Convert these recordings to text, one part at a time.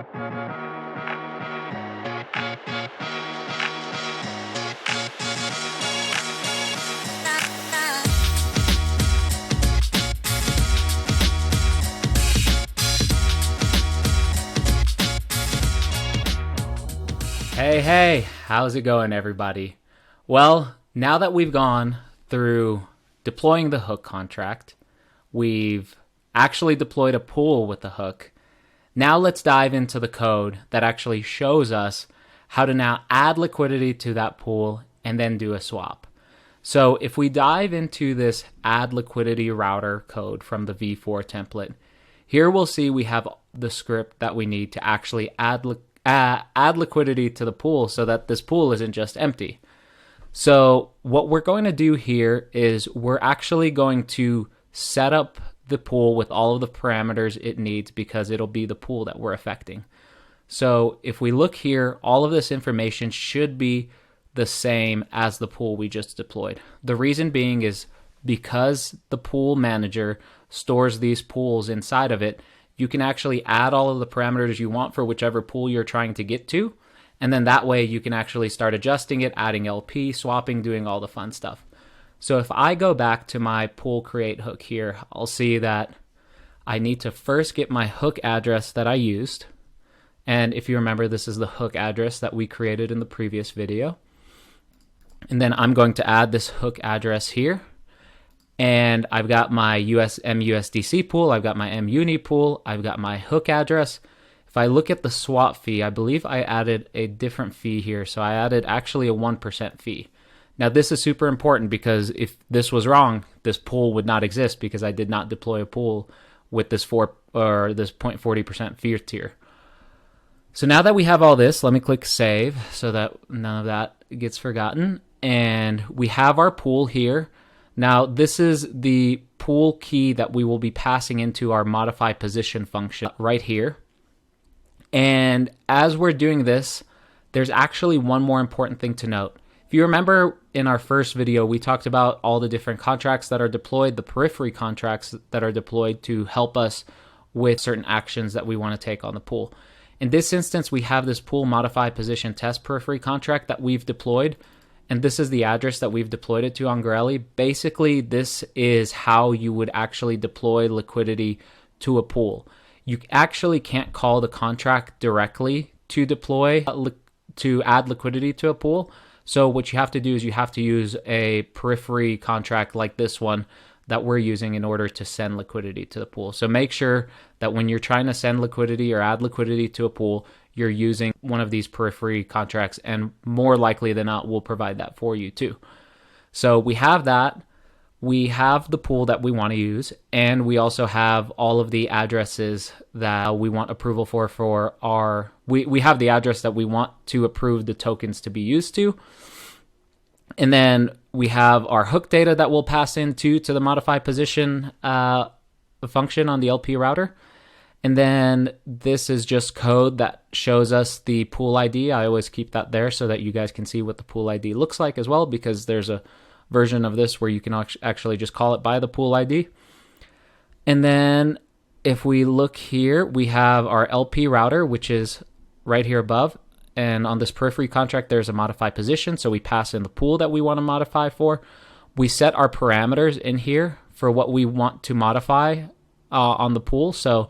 Hey, how's it going, everybody? Well, now that we've gone through deploying the hook contract, we've actually deployed a pool with the hook. Now let's dive into the code that actually shows us how to now add liquidity to that pool and then do a swap. So if we dive into this add liquidity router code from the v4 template, here we'll see we have the script that we need to actually add liquidity to the pool so that this pool isn't just empty. So what we're going to do here is we're actually going to set up the pool with all of the parameters it needs because it'll be the pool that we're affecting. So if we look here, all of this information should be the same as the pool we just deployed. The reason being is because the pool manager stores these pools inside of it, you can actually add all of the parameters you want for whichever pool you're trying to get to. And then that way you can actually start adjusting it, adding LP, swapping, doing all the fun stuff. So if I go back to my pool create hook here, I'll see that I need to first get my hook address that I used. And if you remember, this is the hook address that we created in the previous video. And then I'm going to add this hook address here. And I've got my MUSDC pool, I've got my MUNI pool, I've got my hook address. If I look at the swap fee, I believe I added a different fee here. So I added actually a 1% fee. Now this is super important because if this was wrong, this pool would not exist because I did not deploy a pool with this 0.40% fee tier. So now that we have all this, let me click save so that none of that gets forgotten. And we have our pool here. Now, this is the pool key that we will be passing into our modify position function right here. And as we're doing this, there's actually one more important thing to note. If you remember in our first video, we talked about all the different contracts that are deployed, the periphery contracts that are deployed to help us with certain actions that we want to take on the pool. In this instance, we have this pool modify position test periphery contract that we've deployed. And this is the address that we've deployed it to on Grelly. Basically, this is how you would actually deploy liquidity to a pool. You actually can't call the contract directly to deploy, to add liquidity to a pool. So what you have to do is you have to use a periphery contract like this one that we're using in order to send liquidity to the pool. So make sure that when you're trying to send liquidity or add liquidity to a pool, you're using one of these periphery contracts, and more likely than not, we'll provide that for you too. So we have that. We have the pool that we want to use, and we also have all of the addresses that we want approval for our, we have the address that we want to approve the tokens to be used to. And then we have our hook data that we'll pass into to the modify position function on the LP router. And then this is just code that shows us the pool ID. I always keep that there so that you guys can see what the pool ID looks like as well, because there's a version of this where you can actually just call it by the pool ID. And then if we look here, we have our LP router, which is right here above. And on this periphery contract, there's a modify position. So we pass in the pool that we want to modify for. We set our parameters in here for what we want to modify on the pool. So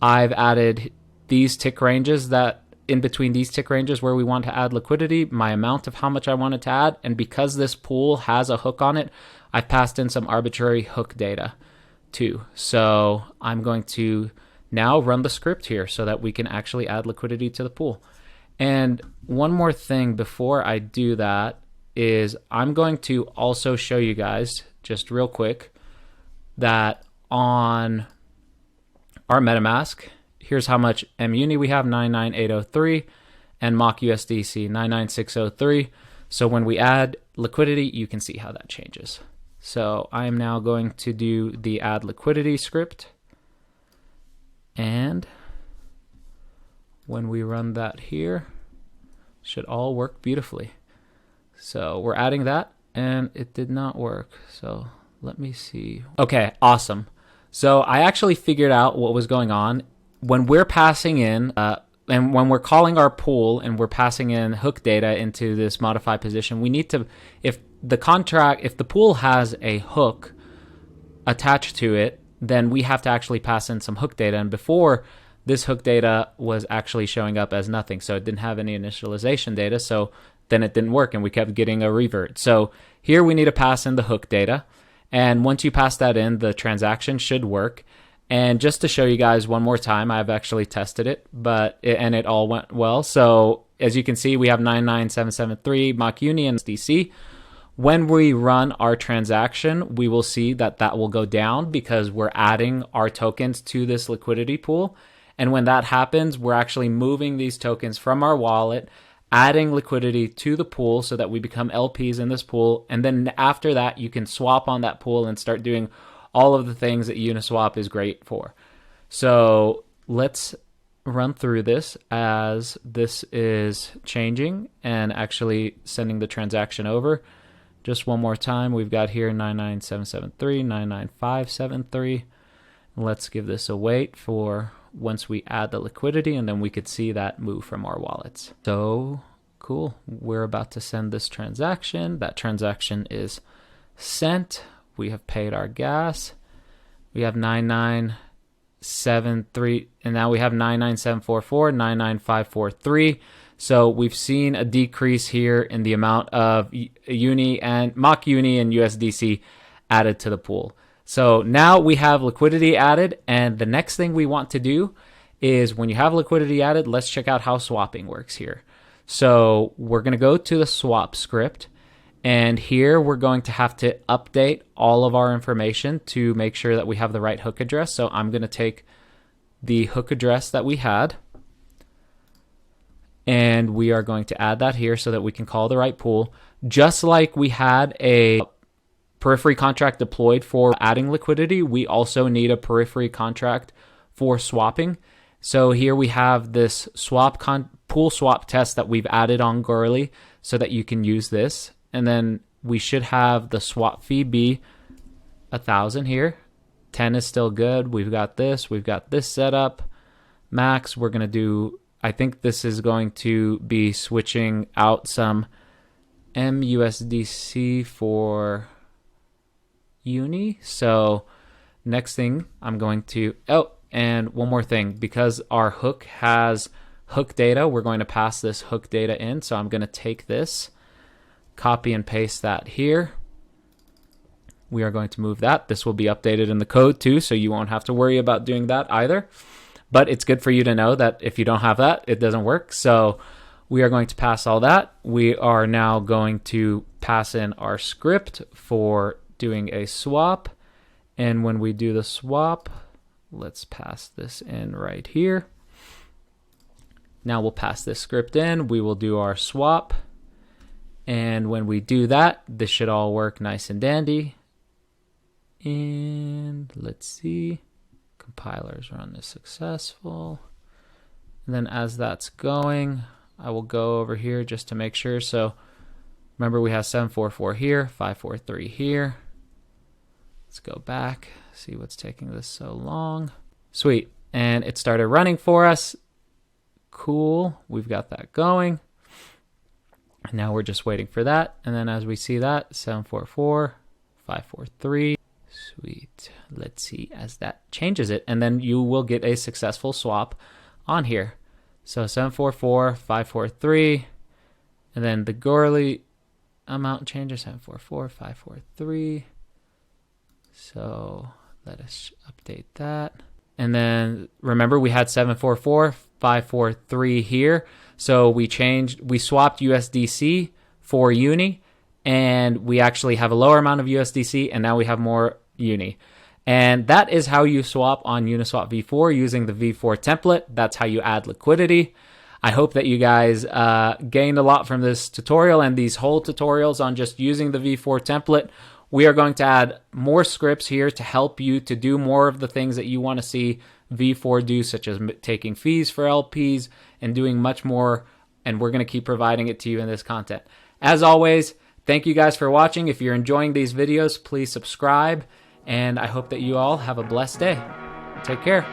I've added these tick ranges, that in between these tick ranges where we want to add liquidity, my amount of how much I wanted to add. And because this pool has a hook on it, I've passed in some arbitrary hook data too. So I'm going to now run the script here so that we can actually add liquidity to the pool. And one more thing before I do that is I'm going to also show you guys just real quick that on our MetaMask, here's how much MUNI we have, 99803, and mock USDC 99603. So when we add liquidity, you can see how that changes. So I am now going to do the add liquidity script. And when we run that here, should all work beautifully. So we're adding that, and it did not work. So let me see. Okay, awesome. So I actually figured out what was going on. When we're passing in and when we're calling our pool and we're passing in hook data into this modify position, we need to, if the pool has a hook attached to it, then we have to actually pass in some hook data. And before, this hook data was actually showing up as nothing, so it didn't have any initialization data, so then it didn't work and we kept getting a revert. So here we need to pass in the hook data, and once you pass that in, the transaction should work. And just to show you guys one more time, I've actually tested it, and it all went well. So as you can see, we have 99773 mock uni and SDC. When we run our transaction, we will see that will go down because we're adding our tokens to this liquidity pool. And when that happens, we're actually moving these tokens from our wallet, adding liquidity to the pool so that we become LPs in this pool. And then after that, you can swap on that pool and start doing all of the things that Uniswap is great for. So let's run through this as this is changing and actually sending the transaction over. Just one more time, we've got here 99773, 99573. Let's give this a wait for once we add the liquidity, and then we could see that move from our wallets. So cool. We're about to send this transaction. That transaction is sent. We have paid our gas. We have 9973, and now we have 99744, 99543. So we've seen a decrease here in the amount of uni and mock uni and USDC added to the pool. So now we have liquidity added, and the next thing we want to do is when you have liquidity added, let's check out how swapping works here. So we're going to go to the swap script, and here we're going to have to update all of our information to make sure that we have the right hook address. So I'm going to take the hook address that we had, and we are going to add that here so that we can call the right pool. Just like we had a Periphery contract deployed for adding liquidity, we also need a Periphery contract for swapping. So here we have this pool swap test that we've added on Gurley so that you can use this. And then we should have the swap fee be 1,000 here. 10 is still good. We've got this set up. Max, we're going to do, I think this is going to be switching out some MUSDC for uni. So next thing I'm going to, and one more thing, because our hook has hook data, we're going to pass this hook data in. So I'm going to take this, copy and paste that here. We are going to move that. This will be updated in the code too, so you won't have to worry about doing that either. But it's good for you to know that if you don't have that, it doesn't work. So we are going to pass all that. We are now going to pass in our script for doing a swap. And when we do the swap, let's pass this in right here. Now we'll pass this script in. We will do our swap. And when we do that, this should all work nice and dandy. And let's see. Compilers run this successful. And then as that's going, I will go over here just to make sure. So remember, we have 744 here, 543 here. Let's go back, see what's taking this so long. Sweet. And it started running for us. Cool. We've got that going. And now we're just waiting for that. And then as we see that, 744, 543. Sweet. Let's see as that changes it. And then you will get a successful swap on here. So 744, 543. And then the Gurley amount changes, 744, 543. So let us update that. And then remember, we had 744, 543 here. So we swapped USDC for uni, and we actually have a lower amount of USDC, and now we have more uni. And that is how you swap on Uniswap v4 using the v4 template. That's how you add liquidity. I hope that you guys gained a lot from this tutorial and these whole tutorials on just using the v4 template. We are going to add more scripts here to help you to do more of the things that you want to see v4 do, such as taking fees for LPs and doing much more. And we're going to keep providing it to you in this content. As always, thank you guys for watching. If you're enjoying these videos, please subscribe. And I hope that you all have a blessed day. Take care.